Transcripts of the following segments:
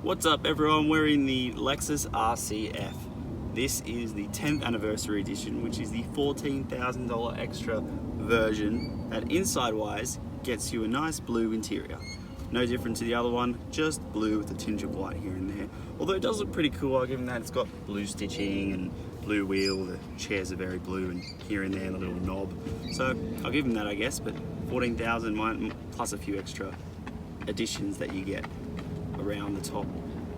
What's up everyone, we're in the Lexus RC F. This is the 10th anniversary edition, which is the $14,000 extra version that inside wise gets you a nice blue interior. No different to the other one, just blue with a tinge of white here and there. Although it does look pretty cool, I'll give them that. It's got blue stitching and blue wheel, the chairs are very blue and here and there and a little knob. So I'll give them that I guess, but 14,000 plus a few extra additions that you get around the top,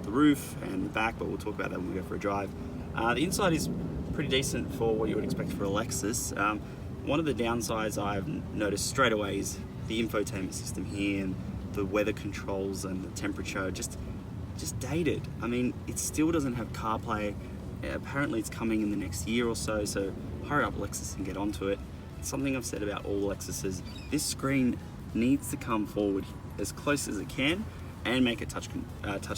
the roof and the back, but we'll talk about that when we go for a drive. The inside is pretty decent for what you would expect for a Lexus. One of the downsides I've noticed straight away is the infotainment system here and the weather controls and the temperature, just dated. I mean, it still doesn't have CarPlay. Apparently it's coming in the next year or so, so hurry up Lexus and get onto it. It's something I've said about all Lexuses. This screen needs to come forward as close as it can and make it touch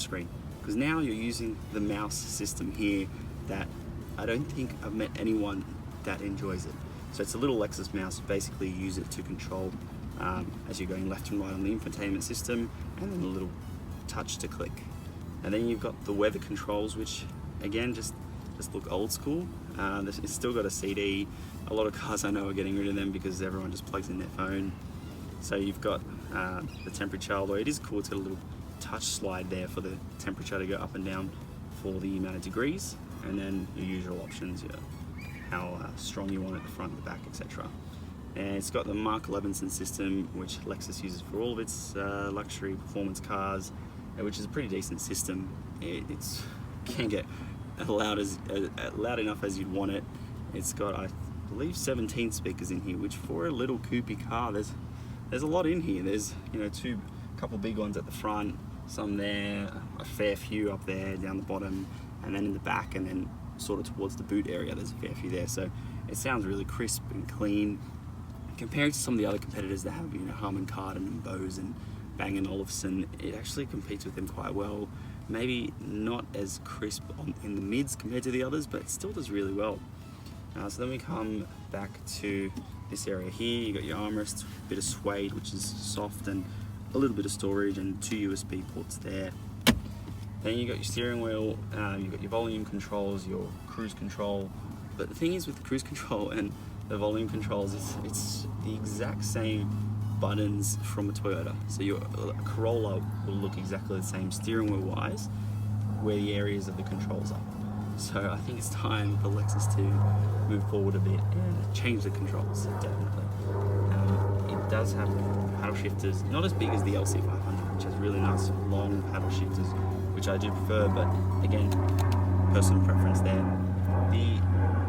screen, because now you're using the mouse system here that I don't think I've met anyone that enjoys it. So it's a little Lexus mouse. You basically use it to control as you're going left and right on the infotainment system, and then a little touch to click. And then you've got the weather controls, which again just look old school. It's still got a CD. A lot of cars I know are getting rid of them because everyone just plugs in their phone. So you've got the temperature, although it is cool, it's got a little touch slide there for the temperature to go up and down for the amount of degrees, and then your usual options, how strong you want it, the front, the back, etc. And it's got the Mark Levinson system, which Lexus uses for all of its luxury performance cars, which is a pretty decent system. It can get loud enough as you'd want it. It's got, I believe, 17 speakers in here, which for a little coupé car, there's a lot in here. There's couple big ones at the front, some there, a fair few up there down the bottom, and then in the back, and then sort of towards the boot area there's a fair few there. So it sounds really crisp and clean compared to some of the other competitors that have Harman Kardon and Bose and Bang & Olufsen. It actually competes with them quite well. Maybe not as crisp in the mids compared to the others, but it still does really well. So then we come back to this area here. You got your armrest, a bit of suede, which is soft, and a little bit of storage, and 2 USB ports there. Then you got your steering wheel, you've got your volume controls, your cruise control. But the thing is with the cruise control and the volume controls, it's the exact same buttons from a Toyota. So your Corolla will look exactly the same steering wheel wise, where the areas of the controls are. So I think it's time for Lexus to move forward a bit and change the controls, definitely. It does have paddle shifters, not as big as the LC500, which has really nice long paddle shifters, which I do prefer, but again, personal preference there. The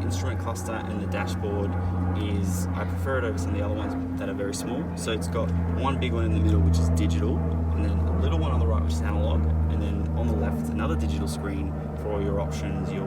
instrument cluster and the dashboard I prefer it over some of the other ones that are very small. So it's got one big one in the middle, which is digital, and then a little one on the right, which is analog, and then on the left, another digital screen for all your options, your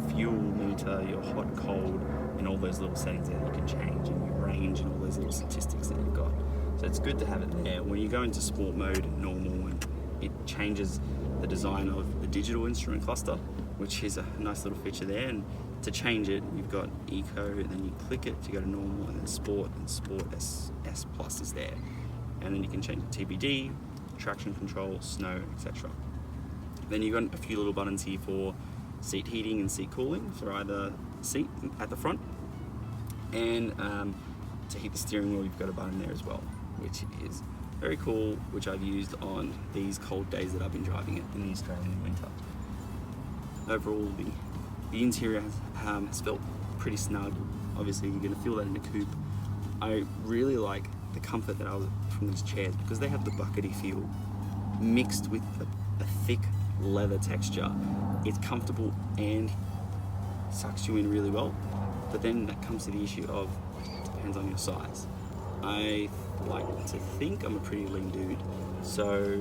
fuel meter, your hot, cold, and all those little settings that you can change, and your range, and all those little statistics that you've got. So it's good to have it there. When you go into sport mode, normal, and it changes the design of the digital instrument cluster, which is a nice little feature there. And to change it, you've got Eco, and then you click it to go to normal, and then Sport, and Sport S Plus is there. And then you can change the TBD, traction control, snow, etc. Then you've got a few little buttons here for seat heating and seat cooling for either seat at the front, and to heat the steering wheel, you've got a button there as well, which is very cool, which I've used on these cold days that I've been driving it in the Australian winter. Overall, the interior has felt pretty snug. Obviously, you're going to feel that in a coupe. I really like the comfort that I was from these chairs, because they have the buckety feel mixed with a thick leather texture. It's comfortable and sucks you in really well, but then that comes to the issue of it depends on your size. I like to think I'm a pretty lean dude, so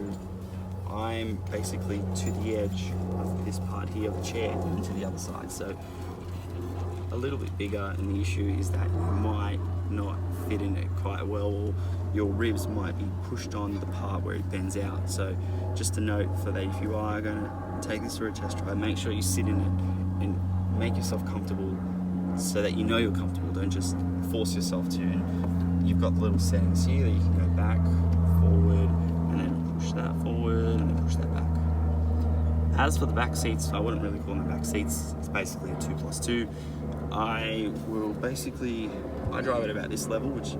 I'm basically to the edge of this part here of the chair and to the other side, so a little bit bigger, and the issue is that you might not fit in it quite well, or your ribs might be pushed on the part where it bends out. So just a note for that, if you are going to take this for a test drive, make sure you sit in it and make yourself comfortable so that you know you're comfortable. Don't just force yourself to. And you've got the little settings here that you can go back, forward, and then push that forward and then push that back. As for the back seats, I wouldn't really call them back seats. It's basically a 2+2. I drive at about this level, which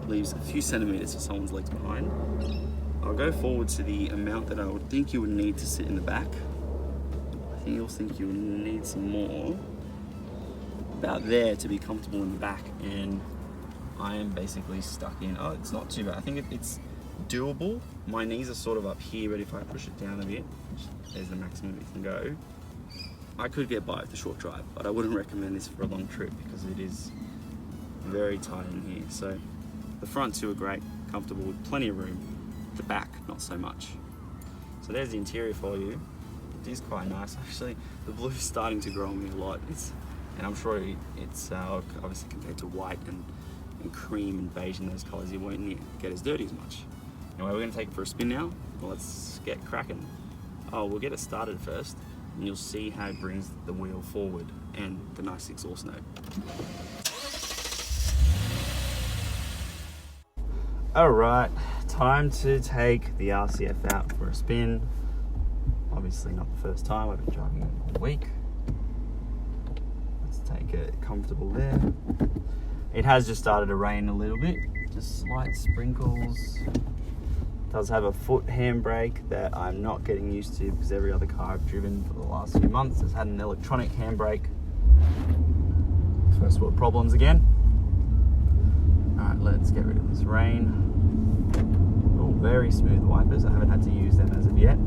leaves a few centimeters for someone's legs behind. I'll go forward to the amount that I would think you would need to sit in the back. I think you'll think you would need some more. About there to be comfortable in the back, and I am basically stuck in. Oh, it's not too bad. I think it's doable. My knees are sort of up here, but if I push it down a bit, there's the maximum it can go. I could get by with a short drive, but I wouldn't recommend this for a long trip because it is very tight in here. So the front two are great, comfortable with plenty of room. The back, not so much. So there's the interior for you. It is quite nice. Actually, the blue is starting to grow on me a lot. And I'm sure it's obviously compared to white and cream and beige and those colours, you won't get as dirty as much. Anyway, we're going to take it for a spin now. Well, let's get cracking. Oh, we'll get it started first, and you'll see how it brings the wheel forward and the nice exhaust note. Alright, time to take the RCF out for a spin. Obviously not the first time, I've been driving it all week. Let's take it comfortable there. It has just started to rain a little bit, just slight sprinkles. It does have a foot handbrake that I'm not getting used to because every other car I've driven for the last few months has had an electronic handbrake. First world problems again. Alright, let's get rid of this rain. Oh, very smooth wipers. I haven't had to use them as of yet.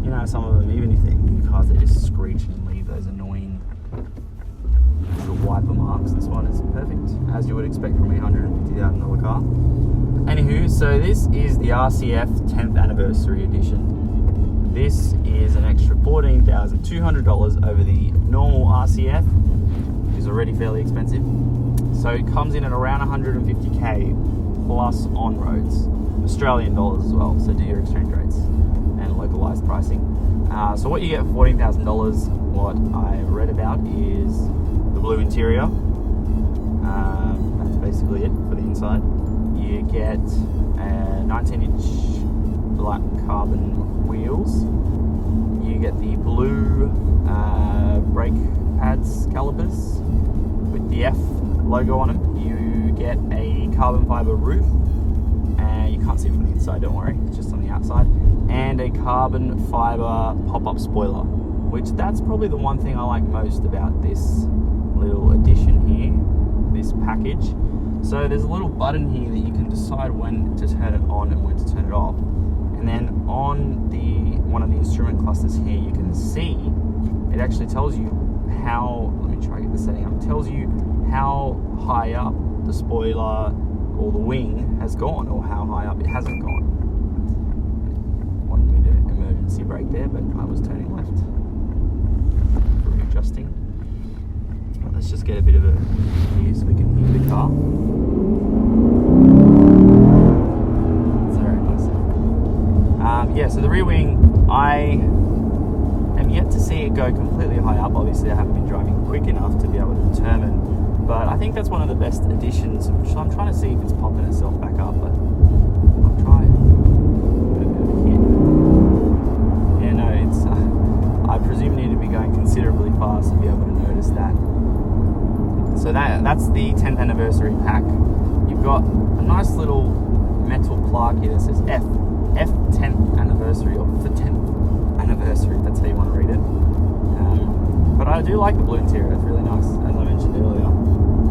You know, some of them, even if they're new cars, they just screech and leave those annoying little wiper marks. This one is perfect, as you would expect from a $150,000 car. Anywho, so this is the RCF 10th anniversary edition. This is an extra $14,200 over the normal RCF, which is already fairly expensive. So it comes in at around 150k plus on roads, Australian dollars as well. So do your exchange rates and localized pricing. So what you get for $14,000, what I read about is the blue interior. That's basically it for the inside. You get 19-inch black carbon wheels. You get the blue brake pads calipers with the F logo on them. You get a carbon fibre roof, and you can't see it from the inside, don't worry, it's just on the outside, and a carbon fibre pop-up spoiler, which that's probably the one thing I like most about this little addition here, this package. So there's a little button here that you can decide when to turn it on and when to turn it off, and then on one of the instrument clusters here you can see it actually tells you how, let me try to get the setting up, it tells you how high up the spoiler or the wing has gone, or how high up it hasn't gone. Wanted me to emergency brake there, but I was turning left for readjusting. Right, let's just get a bit of a here so we can hear the car. It's very nice. Yeah, so the rear wing, I am yet to see it go completely high up. Obviously I haven't been driving quick enough to be able to determine, but I think that's one of the best additions. So I'm trying to see if it's popping itself back up, but I'll try. Put a bit of a hit. Yeah, no, it's. I presume you need to be going considerably fast to be able to notice that. So that's the 10th anniversary pack. You've got a nice little metal plaque here that says F 10th anniversary, or for 10th anniversary. That's how you want to read it. But I do like the blue interior. It's really nice, as I mentioned earlier.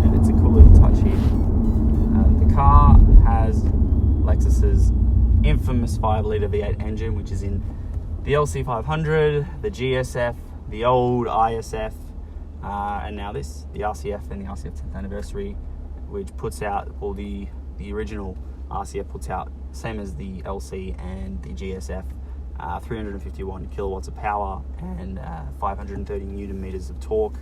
And it's a cool little touch here. The car has Lexus's infamous 5-litre V8 engine, which is in the LC500, the GSF, the old ISF, and now this, the RCF and the RCF 10th anniversary, which puts out, or the original RCF puts out, same as the LC and the GSF, 351 kilowatts of power and 530 newton meters of torque.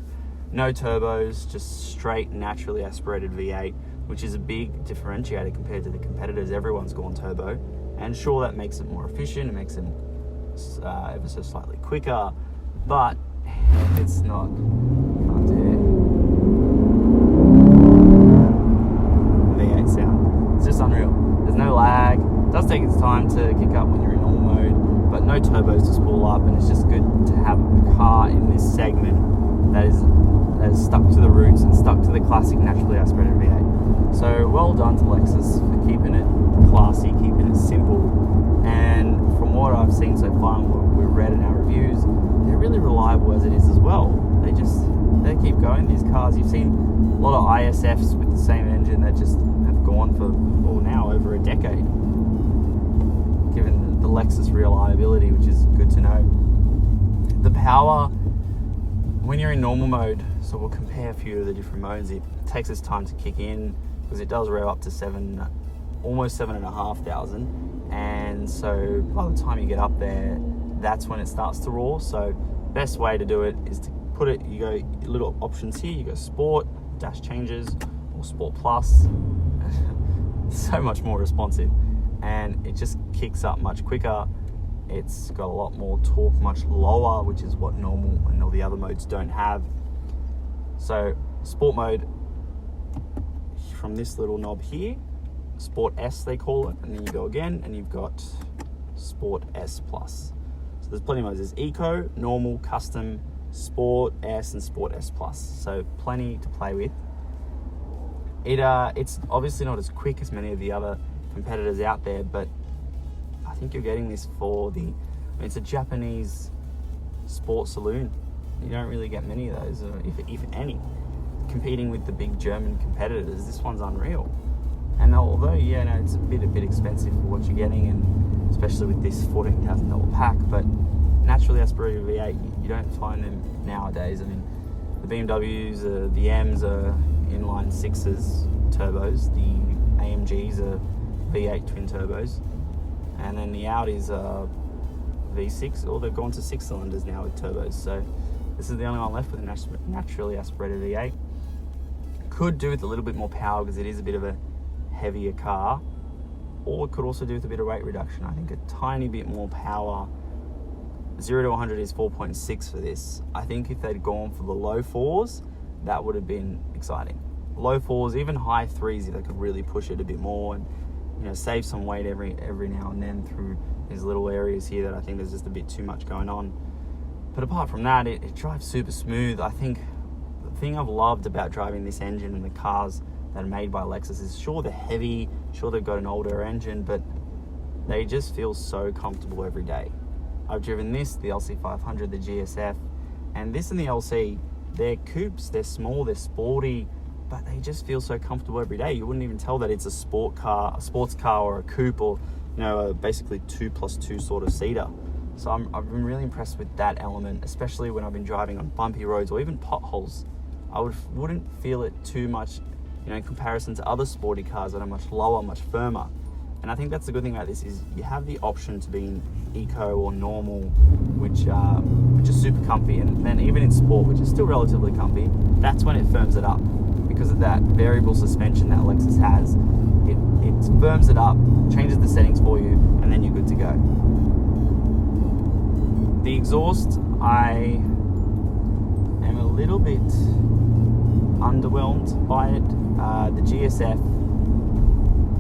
No turbos, just straight naturally aspirated V8, which is a big differentiator compared to the competitors. Everyone's gone turbo, and sure, that makes it more efficient, it makes it ever so slightly quicker, but it's not, can't do V8 sound. It's just unreal. There's no lag. It does take its time to kick up when you're in normal mode, but no turbos to spool up, and it's just good to have a car in this segment that is stuck to the roots and stuck to the classic naturally aspirated V8. So well done to Lexus for keeping it classy, keeping it simple, and from what I've seen so far and what we've read in our reviews, they're really reliable as it is as well. They keep going, these cars. You've seen a lot of ISFs with the same engine that just have gone for now over a decade, given the Lexus reliability, which is good to know. The power, when you're in normal mode, so we'll compare a few of the different modes, it takes its time to kick in because it does rev up to almost 7,500, and so by the time you get up there, that's when it starts to roar. So best way to do it is to put it, you go little options here, you go sport, dash changes, or sport plus. So much more responsive, and it just kicks up much quicker. It's got a lot more torque, much lower, which is what normal and all the other modes don't have. So sport mode, from this little knob here, Sport S they call it, and then you go again and you've got Sport S plus. So there's plenty of modes. There's Eco, Normal, Custom, Sport S, and Sport S plus. So plenty to play with. It's obviously not as quick as many of the other competitors out there, but I think you're getting this for it's a Japanese sport saloon. You don't really get many of those, if any. Competing with the big German competitors, this one's unreal. And although, it's a bit expensive for what you're getting, and especially with this $14,000 pack, but naturally aspirated V8, you don't find them nowadays. I mean, the BMWs, the M's are inline 6s turbos, the AMGs are V8 twin turbos, and then the Audis are V6, or they've gone to 6 cylinders now with turbos. So this is the only one left with a naturally aspirated V8. Could do with a little bit more power because it is a bit of a heavier car, or it could also do with a bit of weight reduction. I think a tiny bit more power. 0 to 100 is 4.6 for this. I think if they'd gone for the low 4s, that would have been exciting. Low 4s, even high 3s, if they could really push it a bit more and save some weight every now and then through these little areas here that I think there's just a bit too much going on. But apart from that, it drives super smooth. I think the thing I've loved about driving this engine and the cars that are made by Lexus is, sure, they're heavy, sure, they've got an older engine, but they just feel so comfortable every day. I've driven this, the LC500, the GSF, and this and the LC, they're coupes, they're small, they're sporty, but they just feel so comfortable every day. You wouldn't even tell that it's a sports car or a coupe, or a basically 2+2 sort of seater. So I've been really impressed with that element, especially when I've been driving on bumpy roads or even potholes. I wouldn't feel it too much, in comparison to other sporty cars that are much lower, much firmer. And I think that's the good thing about this, is you have the option to be in eco or normal, which is super comfy, and then even in sport, which is still relatively comfy, that's when it firms it up. Because of that variable suspension that Lexus has, it firms it up, changes the settings for you, and then you're good to go. The exhaust, I am a little bit underwhelmed by it. The GSF,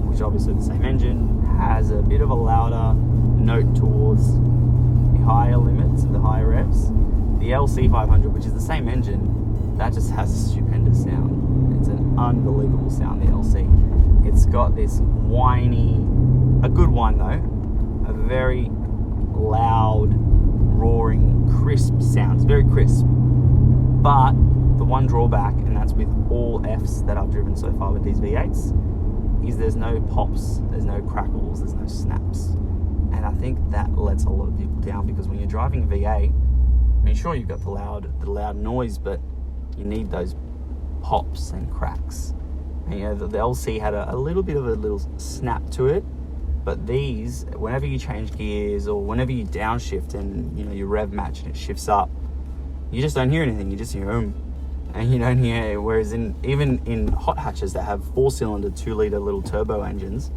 which obviously the same engine, has a bit of a louder note towards the higher limits, the higher revs. The LC500, which is the same engine, that just has a stupendous sound. It's an unbelievable sound, the LC. It's got this whiny, a good one though, a very loud, roaring, crisp sound. It's very crisp. But the one drawback, and that's with all Fs that I've driven so far with these V8s, is there's no pops, there's no crackles, there's no snaps. And I think that lets a lot of people down, because when you're driving a V8, I mean, sure, you've got the loud noise, but you need those pops and cracks. And the LC had a little bit of a little snap to it, but these, whenever you change gears or whenever you downshift and you rev match and it shifts up, you just don't hear anything. You just hear and you don't hear. Whereas even in hot hatches that have 4-cylinder 2-liter little turbo engines,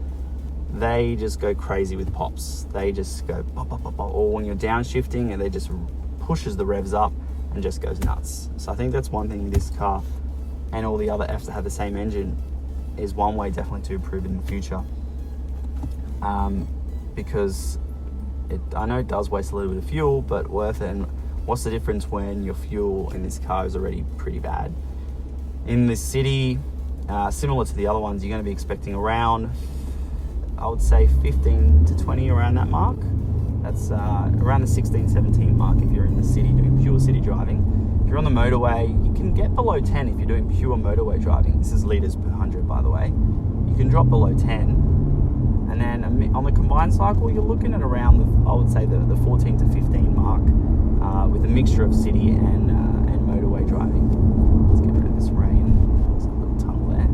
they just go crazy with pops. They just go pop, pop, pop, pop. Or when you're downshifting, and they just pushes the revs up and just goes nuts. So I think that's one thing in this car, and all the other Fs that have the same engine, is one way definitely to improve in the future. Because I know it does waste a little bit of fuel, but worth it. And what's the difference when your fuel in this car is already pretty bad? In the city, similar to the other ones, you're going to be expecting around, I would say 15 to 20 around that mark. That's around the 16, 17 mark if you're in the city doing pure city driving. If you're on the motorway, you can get below 10 if you're doing pure motorway driving. This is litres per 100, by the way. You can drop below 10. And then on the combined cycle, you're looking at around, I would say, the 14 to 15 mark with a mixture of city and motorway driving. Let's get rid of this rain. There's a little tunnel there.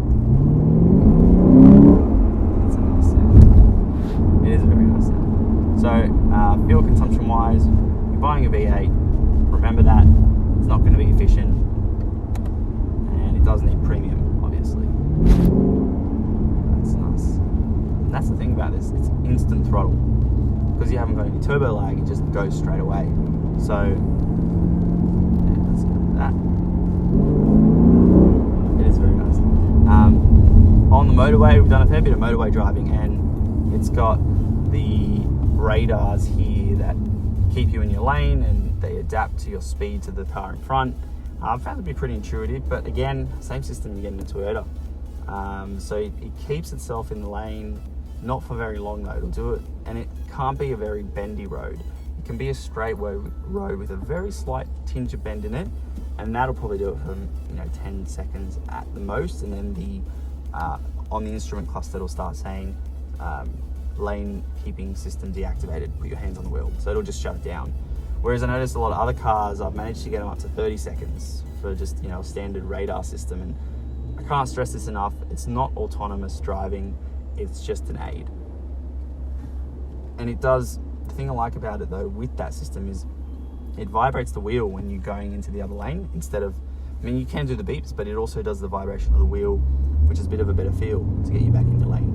That's a nice sound. It is a very nice sound. So, fuel consumption-wise, you're buying a V8. Remember that. It's not going to be efficient. And it does need premium, obviously. That's nice. And that's the thing about this, it's instant throttle. Because you haven't got any turbo lag, it just goes straight away. So, yeah, let's go with that. It is very nice. On the motorway, we've done a fair bit of motorway driving, and it's got the radars here that keep you in your lane, and they adapt to your speed to the car in front. I found it to be pretty intuitive, but again, same system you get in a Toyota. So it keeps itself in the lane, not for very long though, it'll do it, and it can't be a very bendy road. It can be a straight road with a very slight tinge of bend in it, and that'll probably do it for 10 seconds at the most, and then on the instrument cluster it'll start saying lane keeping system deactivated, put your hands on the wheel, so it'll just shut it down. Whereas I noticed a lot of other cars, I've managed to get them up to 30 seconds for just a standard radar system, and I can't stress this enough, it's not autonomous driving, it's just an aid. And it does, the thing I like about it though with that system is it vibrates the wheel when you're going into the other lane instead of, you can do the beeps, but it also does the vibration of the wheel, which is a bit of a better feel to get you back into lane.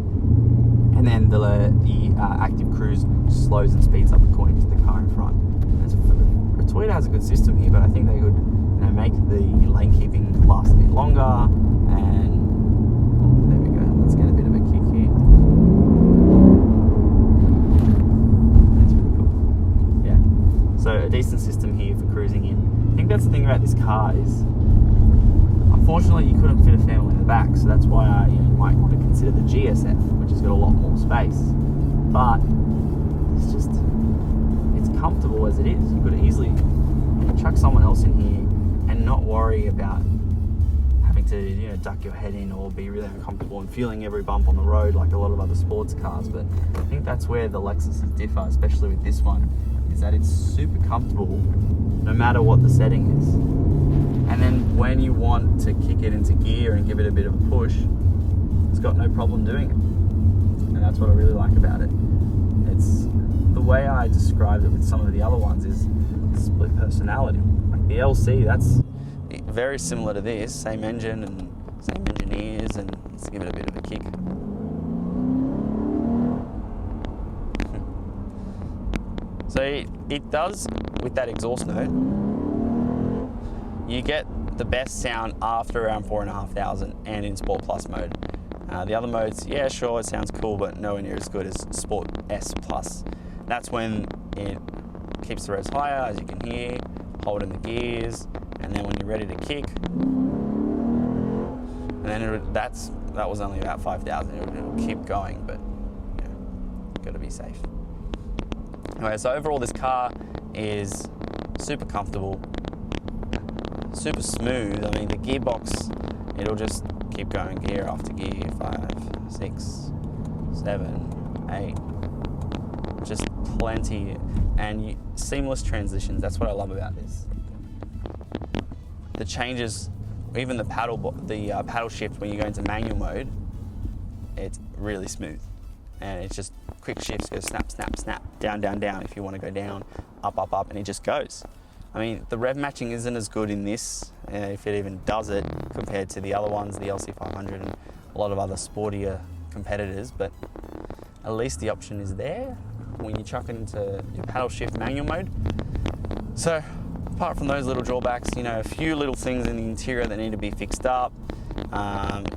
And then the active cruise slows and speeds up according to the car in front. Toyota has a good system here, but I think they could make the lane keeping last a bit longer. And there we go, let's get a bit of a kick here. That's really cool. Yeah, so a decent system here for cruising in. I think that's the thing about this car is, unfortunately you couldn't fit a family in the back, so that's why you might want to consider the GSF, which has got a lot more space. But it's just, it's comfortable as it is. You could easily chuck someone else in here and not worry about having to duck your head in or be really uncomfortable and feeling every bump on the road like a lot of other sports cars. But I think that's where the Lexuses differ, especially with this one, is that it's super comfortable no matter what the setting is. And then when you want to kick it into gear and give it a bit of a push, it's got no problem doing it. And that's what I really like about it. It's the way I described it with some of the other ones is split personality. Like the LC, that's very similar to this, same engine and same engineers, and let's give it a bit of a kick. So it does, with that exhaust note, you get the best sound after around 4,500 and in Sport Plus mode. The other modes, yeah, sure, it sounds cool, but nowhere near as good as Sport S Plus. That's when it keeps the revs higher, as you can hear, hold in the gears, and then when you're ready to kick, and then that was only about 5,000. It'll keep going, but got to be safe. Anyway, so overall, this car is super comfortable, super smooth. I mean, the gearbox, it'll just keep going gear after gear, 5, 6, 7, 8. Just plenty, and seamless transitions. That's what I love about this. The changes, even the paddle shift when you go into manual mode, it's really smooth, and it's just quick shifts, go snap, snap, snap, down, down, down. If you want to go down, up, up, up, and it just goes. I mean, the rev matching isn't as good in this, if it even does it, compared to the other ones, the LC500 and a lot of other sportier competitors, but at least the option is there when you chuck it into your paddle shift manual mode. So apart from those little drawbacks, a few little things in the interior that need to be fixed up.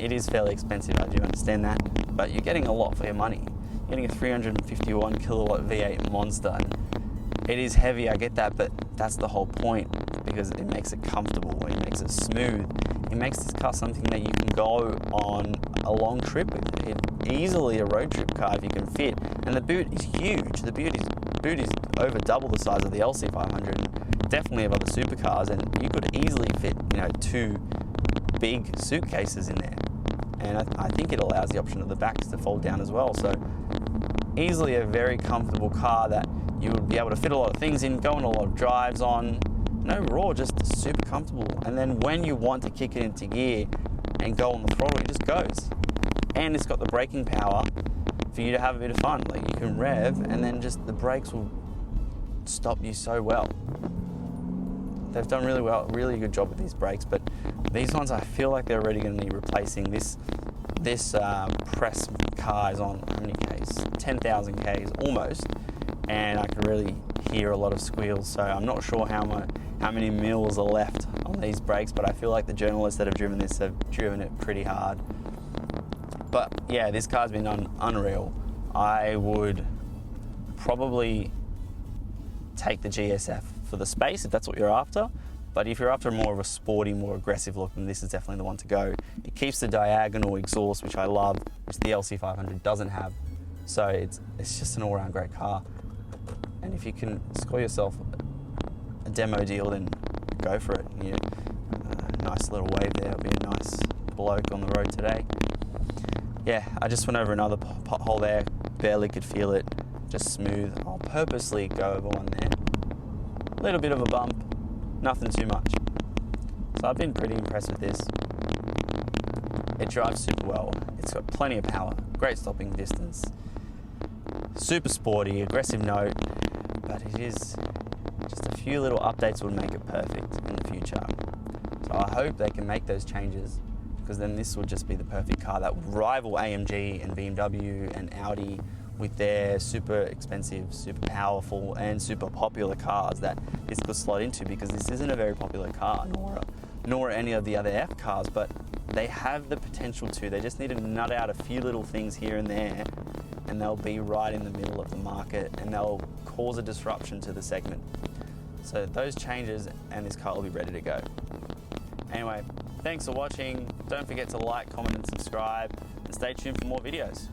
It is fairly expensive, I do understand that, but you're getting a lot for your money. getting a 351 kilowatt V8 monster. It is heavy, I get that, but that's the whole point, because it makes it comfortable, it makes it smooth. It makes this car something that you can go on a long trip with. Easily a road trip car if you can fit. And the boot is huge. The boot is over double the size of the LC500, and definitely of other supercars, and you could easily fit, you know, 2 big suitcases in there. And I think it allows the option of the backs to fold down as well. So easily a very comfortable car that you would be able to fit a lot of things in, go on a lot of drives on, and overall just super comfortable. And then when you want to kick it into gear and go on the throttle, it just goes. And it's got the braking power for you to have a bit of fun. Like, you can rev and then just the brakes will stop you so well. They've done really good job with these brakes, but these ones I feel like they're already going to need replacing. This press car is on how many Ks? 10,000 Ks almost, and I can really hear a lot of squeals. So I'm not sure how many mils are left on these brakes, but I feel like the journalists that have driven this have driven it pretty hard. But yeah, this car's been unreal. I would probably take the GSF for the space if that's what you're after. But if you're after more of a sporty, more aggressive look, then this is definitely the one to go. It keeps the diagonal exhaust, which I love, which the LC500 doesn't have. So it's just an all-round great car. And if you can score yourself a demo deal, then go for it. You know, nice little wave there. It'll be a nice bloke on the road today. Yeah, I just went over another pothole there. Barely could feel it. Just smooth. I'll purposely go over one there. A little bit of a bump. Nothing too much. So I've been pretty impressed with this. It drives super well. It's got plenty of power. Great stopping distance. Super sporty, aggressive note. But it is just a few little updates would make it perfect in the future. So I hope they can make those changes, because then this will just be the perfect car that will rival AMG and BMW and Audi with their super expensive, super powerful and super popular cars that this could slot into, because this isn't a very popular car, nor any of the other F cars, but they have the potential to. They just need to nut out a few little things here and there, and they'll be right in the middle of the market, and they'll cause a disruption to the segment. So those changes, and this car will be ready to go. Anyway, thanks for watching. Don't forget to like, comment and subscribe, and stay tuned for more videos.